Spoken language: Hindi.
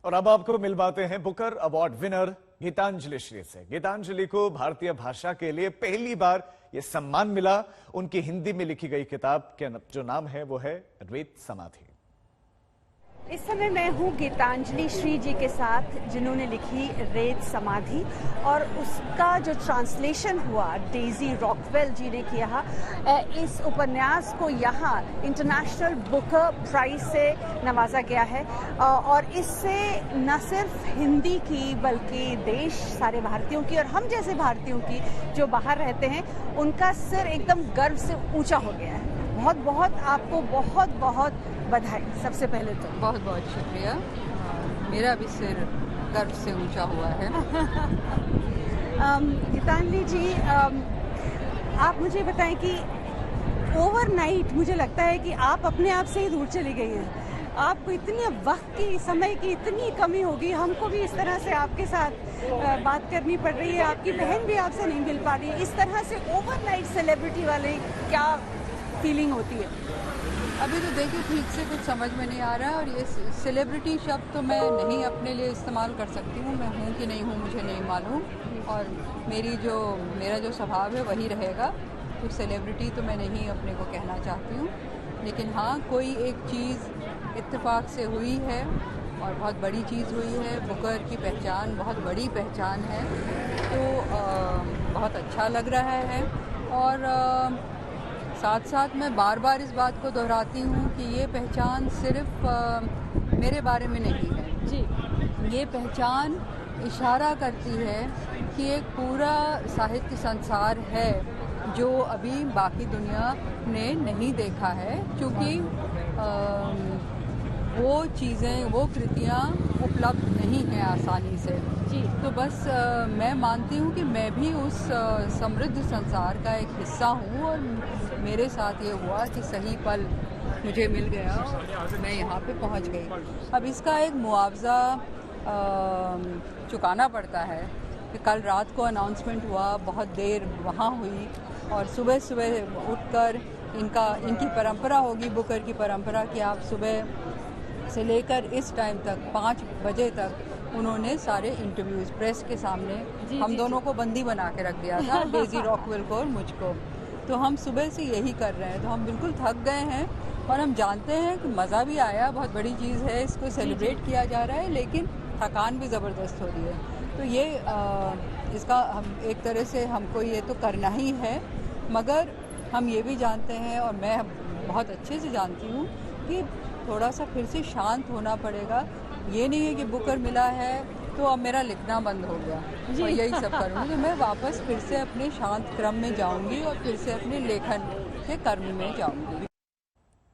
और अब आपको मिलवाते हैं Booker award winner Geetanjali Shree से। गीतांजलि को भारतीय भाषा के लिए पहली बार यह सम्मान मिला। उनकी हिंदी में लिखी गई किताब के जो नाम है वो है रेत समाधि। इस समय मैं हूँ गीतांजलि श्री जी के साथ, जिन्होंने लिखी रेत समाधि, और उसका जो ट्रांसलेशन हुआ डेजी रॉकवेल जी ने किया। इस उपन्यास को यहाँ इंटरनेशनल बुकर प्राइज से नवाजा गया है और इससे न सिर्फ हिंदी की बल्कि देश सारे भारतीयों की और हम जैसे भारतीयों की जो बाहर रहते हैं उनका सिर एकदम गर्व से ऊंचा हो गया है। बहुत बहुत आपको बहुत बहुत बधाई। सबसे पहले तो बहुत बहुत शुक्रिया। मेरा भी सिर गर्व से ऊंचा हुआ है। गीतांजलि जी, आप मुझे बताएं कि ओवरनाइट मुझे लगता है कि आप अपने आप से ही दूर चली गई हैं। आपको इतने वक्त की, समय की इतनी कमी होगी। हमको भी इस तरह से आपके साथ बात करनी पड़ रही है। आपकी बहन भी आपसे नहीं मिल पा रही है। इस तरह से ओवरनाइट सेलिब्रिटी वाले क्या फीलिंग होती है? अभी तो देखिए ठीक से कुछ समझ में नहीं आ रहा है, और ये सेलिब्रिटी शब्द तो मैं नहीं अपने लिए इस्तेमाल कर सकती हूँ। मैं हूँ कि नहीं हूँ मुझे नहीं मालूम, और मेरा जो स्वभाव है वही रहेगा। तो सेलिब्रिटी तो मैं नहीं अपने को कहना चाहती हूँ, लेकिन हाँ कोई एक चीज़ इत्तेफाक से हुई है और बहुत बड़ी चीज़ हुई है। बुकर की पहचान बहुत बड़ी पहचान है, तो बहुत अच्छा लग रहा है। और साथ साथ मैं बार बार इस बात को दोहराती हूँ कि ये पहचान सिर्फ मेरे बारे में नहीं है जी। ये पहचान इशारा करती है कि एक पूरा साहित्य संसार है जो अभी बाकी दुनिया ने नहीं देखा है, क्योंकि वो चीज़ें, वो कृतियाँ उपलब्ध नहीं हैं आसानी से जी। तो बस मैं मानती हूँ कि मैं भी उस समृद्ध संसार का एक हिस्सा हूँ, और मेरे साथ ये हुआ कि सही पल मुझे मिल गया और मैं यहाँ पे पहुँच गई। अब इसका एक मुआवजा चुकाना पड़ता है कि कल रात को अनाउंसमेंट हुआ, बहुत देर वहाँ हुई, और सुबह सुबह उठकर इनकी परंपरा होगी, बुकर की परंपरा, कि आप सुबह से लेकर इस टाइम तक 5 बजे तक उन्होंने सारे इंटरव्यूज़ प्रेस के सामने हम दोनों को बंदी बना के रख दिया था, डेजी रॉकवेल को और मुझको। तो हम सुबह से यही कर रहे हैं, तो हम बिल्कुल थक गए हैं, और हम जानते हैं कि मज़ा भी आया, बहुत बड़ी चीज़ है, इसको सेलिब्रेट किया जा रहा है, लेकिन थकान भी ज़बरदस्त हो रही है। तो ये इसका हम एक तरह से हमको ये तो करना ही है, मगर हम ये भी जानते हैं, और मैं बहुत अच्छे से जानती हूँ कि थोड़ा सा फिर से शांत होना पड़ेगा। ये नहीं है कि बुकर मिला है तो अब मेरा लिखना बंद हो गया और यही सब करूँगी। तो मैं वापस फिर से अपने शांत क्रम में जाऊँगी और फिर से अपने लेखन के कर्म में जाऊँगी।